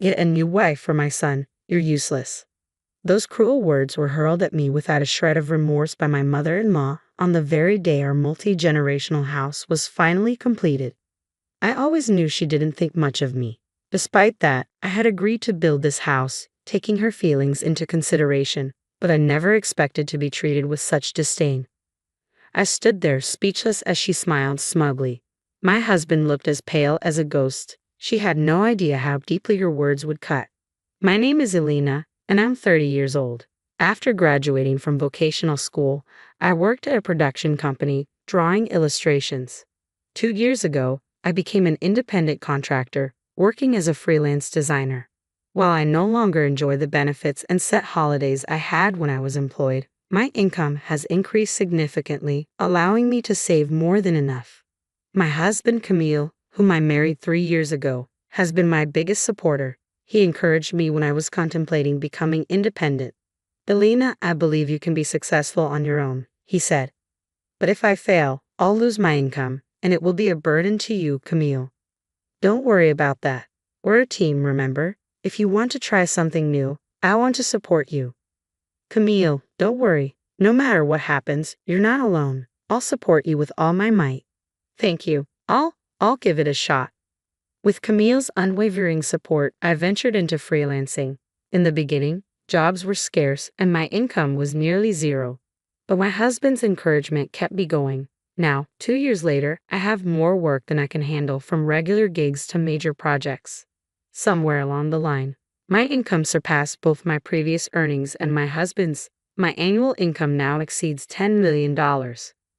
Get a new wife for my son. You're useless. Those cruel words were hurled at me without a shred of remorse by my mother-in-law on the very day our multi-generational house was finally completed. I always knew she didn't think much of me. Despite that, I had agreed to build this house, taking her feelings into consideration, but I never expected to be treated with such disdain. I stood there speechless as she smiled smugly. My husband looked as pale as a ghost. She had no idea how deeply her words would cut. My name is Elena, and I'm 30 years old. After graduating from vocational school, I worked at a production company, drawing illustrations. 2 years ago, I became an independent contractor, working as a freelance designer. While I no longer enjoy the benefits and set holidays I had when I was employed, my income has increased significantly, allowing me to save more than enough. My husband Camille, whom I married 3 years ago, has been my biggest supporter. He encouraged me when I was contemplating becoming independent. Elena, I believe you can be successful on your own, he said. But if I fail, I'll lose my income, and it will be a burden to you, Camille. Don't worry about that. We're a team, remember? If you want to try something new, I want to support you. Camille, don't worry. No matter what happens, you're not alone. I'll support you with all my might. Thank you. I'll give it a shot. With Camille's unwavering support, I ventured into freelancing. In the beginning, jobs were scarce and my income was nearly zero. But my husband's encouragement kept me going. Now, 2 years later, I have more work than I can handle, from regular gigs to major projects. Somewhere along the line, my income surpassed both my previous earnings and my husband's. My annual income now exceeds $10 million.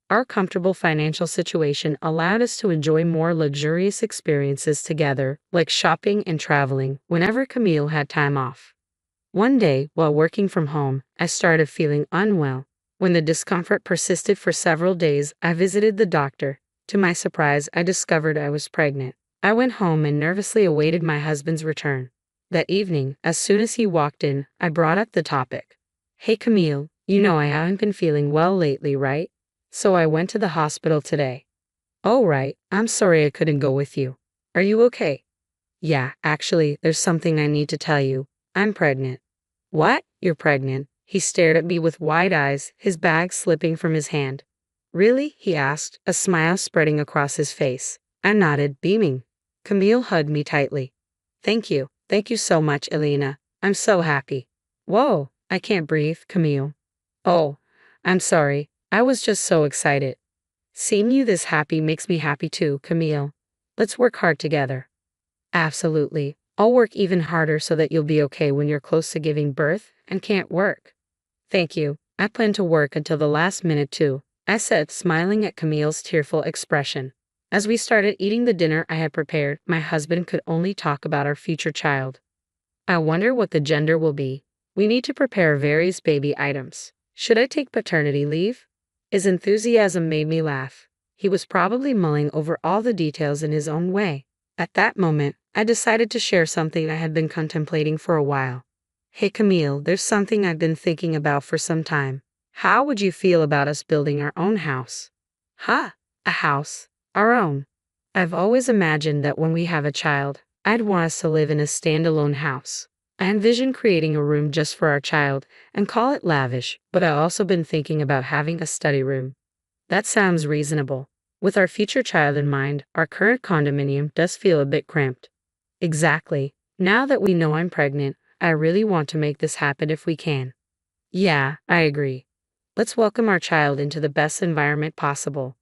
Our comfortable financial situation allowed us to enjoy more luxurious experiences together, like shopping and traveling, whenever Camille had time off. One day, while working from home, I started feeling unwell. When the discomfort persisted for several days, I visited the doctor. To my surprise, I discovered I was pregnant. I went home and nervously awaited my husband's return. That evening, as soon as he walked in, I brought up the topic. Hey Camille, you know I haven't been feeling well lately, right? So I went to the hospital today. Oh right, I'm sorry I couldn't go with you. Are you okay? Yeah, actually, there's something I need to tell you. I'm pregnant. What? You're pregnant? He stared at me with wide eyes, his bag slipping from his hand. Really? He asked, a smile spreading across his face. I nodded, beaming. Camille hugged me tightly. Thank you so much, Elena. I'm so happy. Whoa, I can't breathe, Camille. Oh, I'm sorry. I was just so excited. Seeing you this happy makes me happy too, Camille. Let's work hard together. Absolutely. I'll work even harder so that you'll be okay when you're close to giving birth and can't work. Thank you. I plan to work until the last minute too, I said, smiling at Camille's tearful expression. As we started eating the dinner I had prepared, my husband could only talk about our future child. I wonder what the gender will be. We need to prepare various baby items. Should I take paternity leave? His enthusiasm made me laugh. He was probably mulling over all the details in his own way. At that moment, I decided to share something I had been contemplating for a while. Hey Camille, there's something I've been thinking about for some time. How would you feel about us building our own house? Huh? A house? Our own? I've always imagined that when we have a child, I'd want us to live in a standalone house. I envision creating a room just for our child and call it lavish, but I've also been thinking about having a study room. That sounds reasonable. With our future child in mind, our current condominium does feel a bit cramped. Exactly. Now that we know I'm pregnant, I really want to make this happen if we can. Yeah, I agree. Let's welcome our child into the best environment possible.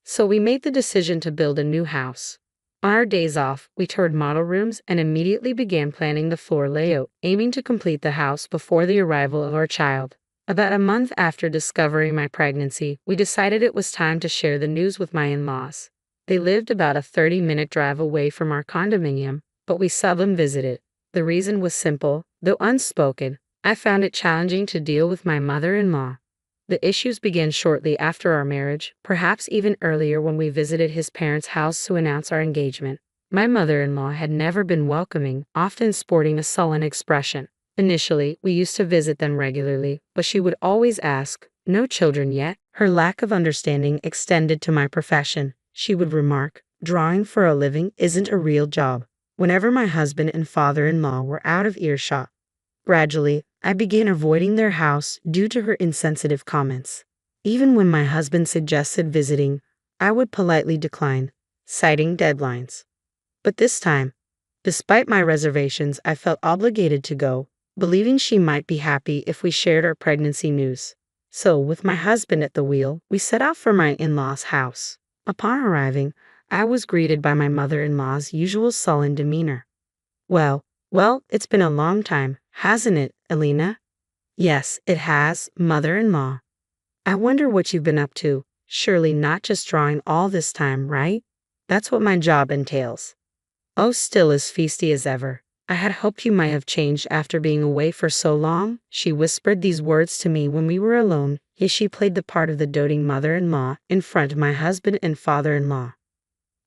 So we made the decision to build a new house. On our days off, we toured model rooms and immediately began planning the floor layout, aiming to complete the house before the arrival of our child. About a month after discovering my pregnancy, we decided it was time to share the news with my in-laws. They lived about a 30-minute drive away from our condominium, but we seldom visited. The reason was simple, though unspoken. I found it challenging to deal with my mother-in-law. The issues began shortly after our marriage, perhaps even earlier when we visited his parents' house to announce our engagement. My mother-in-law had never been welcoming, often sporting a sullen expression. Initially, we used to visit them regularly, but she would always ask, "No children yet?" Her lack of understanding extended to my profession. She would remark, "Drawing for a living isn't a real job." whenever my husband and father-in-law were out of earshot. Gradually, I began avoiding their house due to her insensitive comments. Even when my husband suggested visiting, I would politely decline, citing deadlines. But this time, despite my reservations, I felt obligated to go, believing she might be happy if we shared our pregnancy news. So, with my husband at the wheel, we set out for my in-laws' house. Upon arriving, I was greeted by my mother-in-law's usual sullen demeanor. Well, it's been a long time, hasn't it, Elena? Yes, it has, mother-in-law. I wonder what you've been up to. Surely not just drawing all this time, right? That's what my job entails. Oh, still as feisty as ever. I had hoped you might have changed after being away for so long. She whispered these words to me when we were alone, yet she played the part of the doting mother-in-law in front of my husband and father-in-law.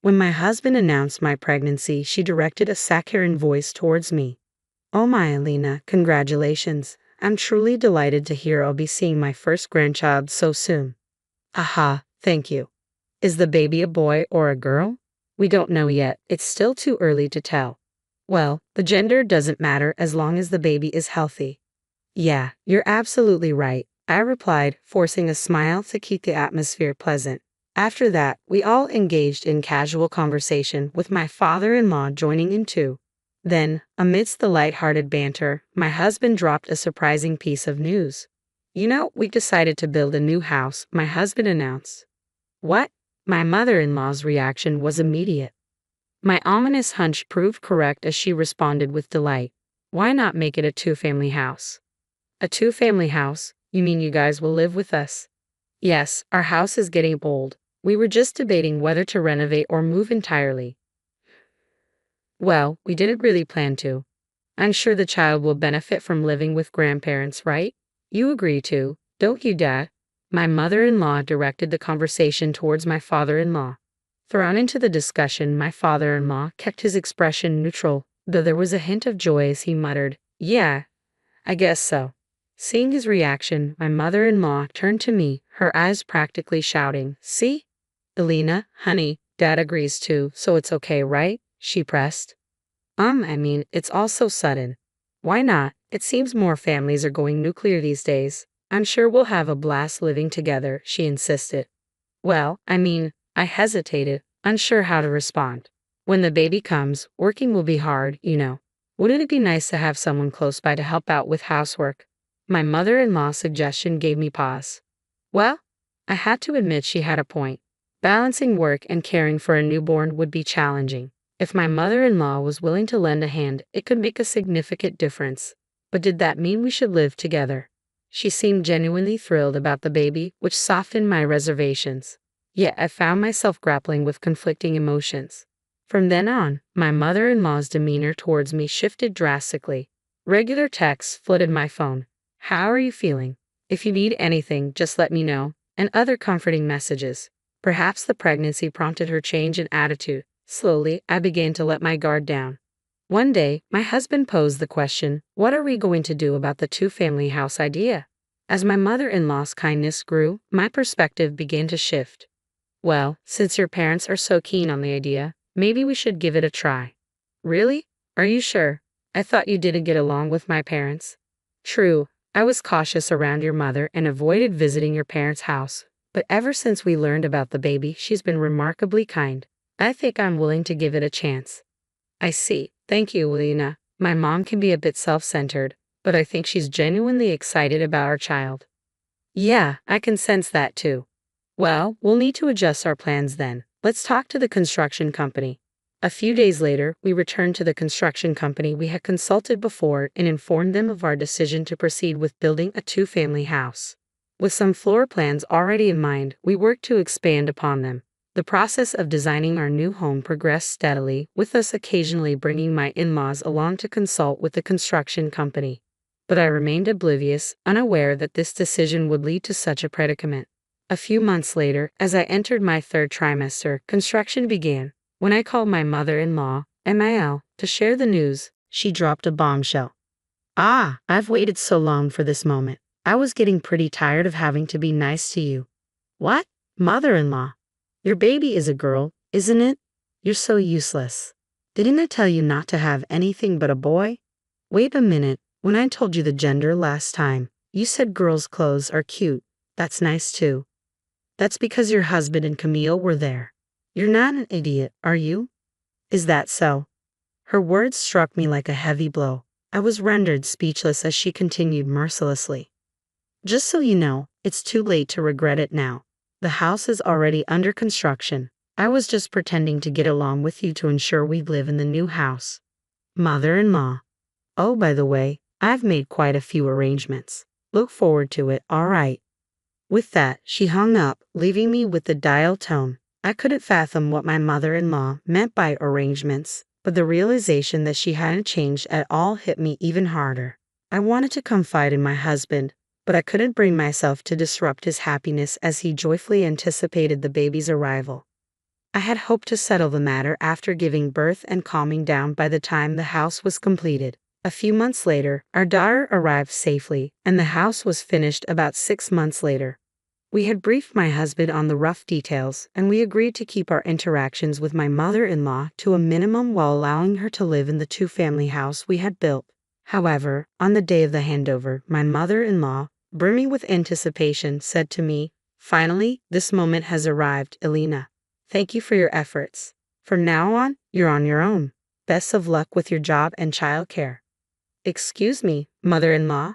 When my husband announced my pregnancy, she directed a saccharine voice towards me. Oh my Elena, congratulations. I'm truly delighted to hear I'll be seeing my first grandchild so soon. Aha, thank you. Is the baby a boy or a girl? We don't know yet, it's still too early to tell. Well, the gender doesn't matter as long as the baby is healthy. Yeah, you're absolutely right, I replied, forcing a smile to keep the atmosphere pleasant. After that, we all engaged in casual conversation, with my father-in-law joining in too. Then, amidst the light-hearted banter, my husband dropped a surprising piece of news. We've decided to build a new house, my husband announced. What? My mother-in-law's reaction was immediate. My ominous hunch proved correct as she responded with delight. Why not make it a two-family house? A two-family house? You mean you guys will live with us? Yes, our house is getting old. We were just debating whether to renovate or move entirely. Well, we didn't really plan to. I'm sure the child will benefit from living with grandparents, right? You agree too, don't you, Dad? My mother-in-law directed the conversation towards my father-in-law. Thrown into the discussion, my father-in-law kept his expression neutral, though there was a hint of joy as he muttered, Yeah, I guess so. Seeing his reaction, my mother-in-law turned to me, her eyes practically shouting, See? Elena, honey, Dad agrees too, so it's okay, right? She pressed. It's all so sudden. Why not? It seems more families are going nuclear these days. I'm sure we'll have a blast living together, she insisted. I hesitated, unsure how to respond. When the baby comes, working will be hard, you know. Wouldn't it be nice to have someone close by to help out with housework? My mother-in-law's suggestion gave me pause. Well, I had to admit she had a point. Balancing work and caring for a newborn would be challenging. If my mother-in-law was willing to lend a hand, it could make a significant difference. But did that mean we should live together? She seemed genuinely thrilled about the baby, which softened my reservations. Yet I found myself grappling with conflicting emotions. From then on, my mother-in-law's demeanor towards me shifted drastically. Regular texts flooded my phone. How are you feeling? If you need anything, just let me know. And other comforting messages. Perhaps the pregnancy prompted her change in attitude. Slowly, I began to let my guard down. One day, my husband posed the question, what are we going to do about the two-family house idea? As my mother-in-law's kindness grew, my perspective began to shift. Well, since your parents are so keen on the idea, maybe we should give it a try. Really? Are you sure? I thought you didn't get along with my parents. True, I was cautious around your mother and avoided visiting your parents' house. But ever since we learned about the baby, she's been remarkably kind. I think I'm willing to give it a chance. I see. Thank you, Lena. My mom can be a bit self-centered, but I think she's genuinely excited about our child. Yeah, I can sense that too. Well, we'll need to adjust our plans then. Let's talk to the construction company. A few days later, we returned to the construction company we had consulted before and informed them of our decision to proceed with building a two-family house. With some floor plans already in mind, we worked to expand upon them. The process of designing our new home progressed steadily, with us occasionally bringing my in-laws along to consult with the construction company. But I remained oblivious, unaware that this decision would lead to such a predicament. A few months later, as I entered my third trimester, construction began. When I called my mother-in-law, Emil, to share the news, she dropped a bombshell. I've waited so long for this moment. I was getting pretty tired of having to be nice to you. What? Mother-in-law? Your baby is a girl, isn't it? You're so useless. Didn't I tell you not to have anything but a boy? Wait a minute, when I told you the gender last time, you said girls' clothes are cute. That's nice too. That's because your husband and Camille were there. You're not an idiot, are you? Is that so? Her words struck me like a heavy blow. I was rendered speechless as she continued mercilessly. Just so you know, it's too late to regret it now. The house is already under construction. I was just pretending to get along with you to ensure we'd live in the new house. Mother-in-law. Oh, by the way, I've made quite a few arrangements. Look forward to it, all right. With that, she hung up, leaving me with the dial tone. I couldn't fathom what my mother-in-law meant by arrangements, but the realization that she hadn't changed at all hit me even harder. I wanted to confide in my husband, but I couldn't bring myself to disrupt his happiness as he joyfully anticipated the baby's arrival. I had hoped to settle the matter after giving birth and calming down by the time the house was completed. A few months later, our daughter arrived safely, and the house was finished about 6 months later. We had briefed my husband on the rough details, and we agreed to keep our interactions with my mother-in-law to a minimum while allowing her to live in the two-family house we had built. However, on the day of the handover, my mother-in-law, brimming with anticipation, said to me, "Finally, this moment has arrived, Elena. Thank you for your efforts. From now on, you're on your own. Best of luck with your job and childcare." Excuse me, mother-in-law?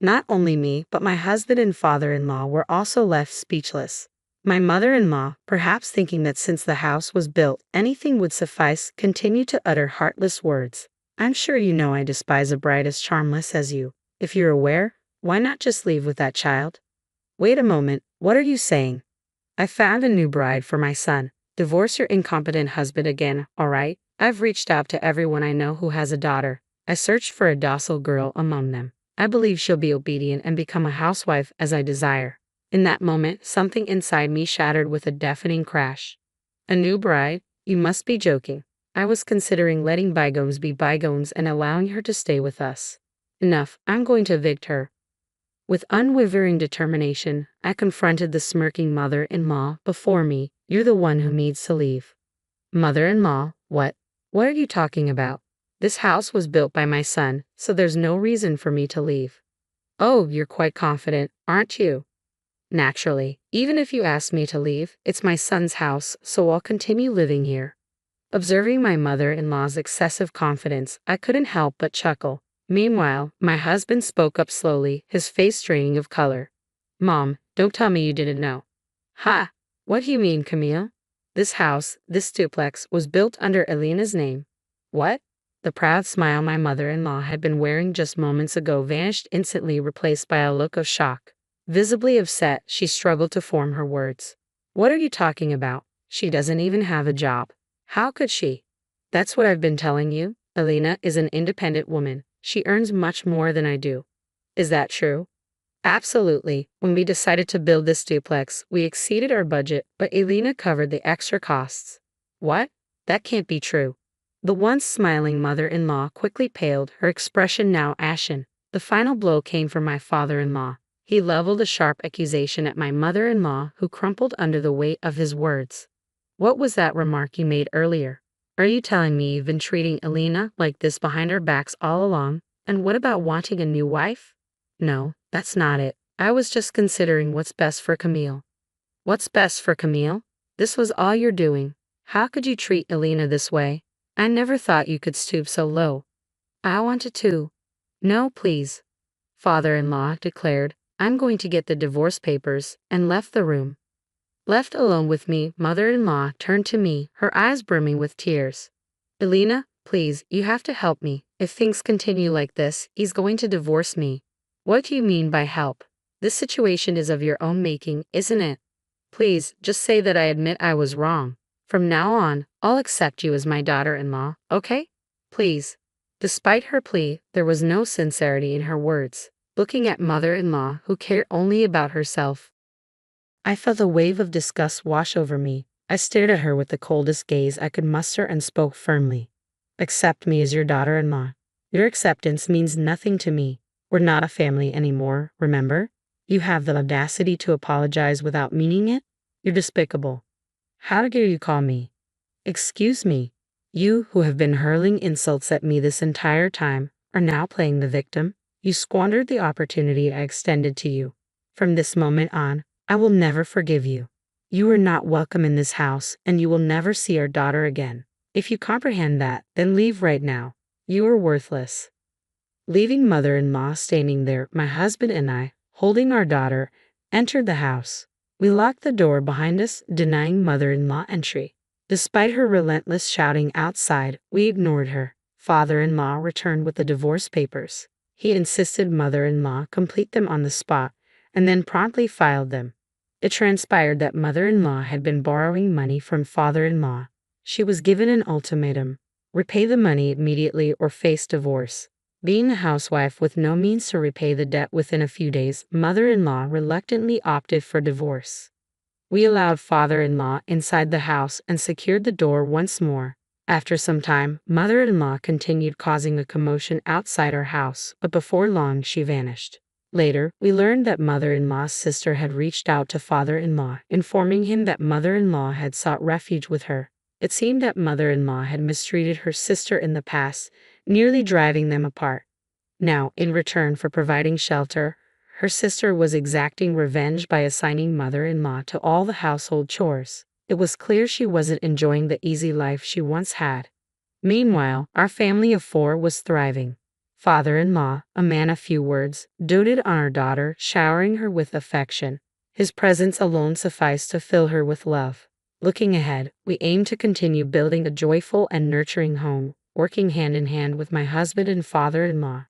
Not only me, but my husband and father-in-law were also left speechless. My mother-in-law, perhaps thinking that since the house was built, anything would suffice, continued to utter heartless words. "I'm sure you know I despise a bride as charmless as you. If you're aware, why not just leave with that child?" Wait a moment, what are you saying? I found a new bride for my son. Divorce your incompetent husband again, all right? I've reached out to everyone I know who has a daughter. I searched for a docile girl among them. I believe she'll be obedient and become a housewife as I desire. In that moment, something inside me shattered with a deafening crash. A new bride? You must be joking. I was considering letting bygones be bygones and allowing her to stay with us. Enough, I'm going to evict her. With unwavering determination, I confronted the smirking mother-in-law before me. "You're the one who needs to leave." Mother-in-law, what? What are you talking about? This house was built by my son, so there's no reason for me to leave. Oh, you're quite confident, aren't you? Naturally, even if you ask me to leave, it's my son's house, so I'll continue living here. Observing my mother-in-law's excessive confidence, I couldn't help but chuckle. Meanwhile, my husband spoke up slowly, his face draining of color. "Mom, don't tell me you didn't know." "Ha! What do you mean, Camille? This house, this duplex, was built under Elena's name." "What?" The proud smile my mother-in-law had been wearing just moments ago vanished instantly, replaced by a look of shock. Visibly upset, she struggled to form her words. "What are you talking about? She doesn't even have a job. How could she?" "That's what I've been telling you. Elena is an independent woman. She earns much more than I do." "Is that true?" "Absolutely. When we decided to build this duplex, we exceeded our budget, but Elena covered the extra costs." "What? That can't be true." The once smiling mother-in-law quickly paled, her expression now ashen. The final blow came from my father-in-law. He leveled a sharp accusation at my mother-in-law, who crumpled under the weight of his words. "What was that remark you made earlier? Are you telling me you've been treating Elena like this behind our backs all along? And what about wanting a new wife?" "No, that's not it. I was just considering what's best for Camille." "What's best for Camille? This was all you're doing. How could you treat Elena this way? I never thought you could stoop so low." "I wanted to." "No, please," father-in-law declared. "I'm going to get the divorce papers," and left the room. Left alone with me, mother-in-law turned to me, her eyes brimming with tears. "Elena, please, you have to help me. If things continue like this, he's going to divorce me." "What do you mean by help? This situation is of your own making, isn't it? Please, just say that I admit I was wrong. From now on, I'll accept you as my daughter-in-law, okay? Please." Despite her plea, there was no sincerity in her words. Looking at mother-in-law who cared only about herself, I felt a wave of disgust wash over me. I stared at her with the coldest gaze I could muster and spoke firmly. "Accept me as your daughter-in-law. Your acceptance means nothing to me. We're not a family anymore, remember? You have the audacity to apologize without meaning it? You're despicable. How dare you call me?" "Excuse me." You, who have been hurling insults at me this entire time, are now playing the victim. You squandered the opportunity I extended to you. From this moment on, I will never forgive you. You are not welcome in this house, and you will never see our daughter again. If you comprehend that, then leave right now. You are worthless." Leaving mother-in-law standing there, my husband and I, holding our daughter, entered the house. We locked the door behind us, denying mother-in-law entry. Despite her relentless shouting outside, we ignored her. Father-in-law returned with the divorce papers. He insisted mother-in-law complete them on the spot, and then promptly filed them. It transpired that mother-in-law had been borrowing money from father-in-law. She was given an ultimatum: repay the money immediately or face divorce. Being a housewife with no means to repay the debt within a few days, mother-in-law reluctantly opted for divorce. We allowed father-in-law inside the house and secured the door once more. After some time, mother-in-law continued causing a commotion outside our house, but before long she vanished. Later, we learned that mother-in-law's sister had reached out to father-in-law, informing him that mother-in-law had sought refuge with her. It seemed that mother-in-law had mistreated her sister in the past, nearly driving them apart. Now, in return for providing shelter, her sister was exacting revenge by assigning mother-in-law to all the household chores. It was clear she wasn't enjoying the easy life she once had. Meanwhile, our family of 4 was thriving. Father-in-law, a man of few words, doted on our daughter, showering her with affection. His presence alone sufficed to fill her with love. Looking ahead, we aim to continue building a joyful and nurturing home, working hand in hand with my husband and father-in-law.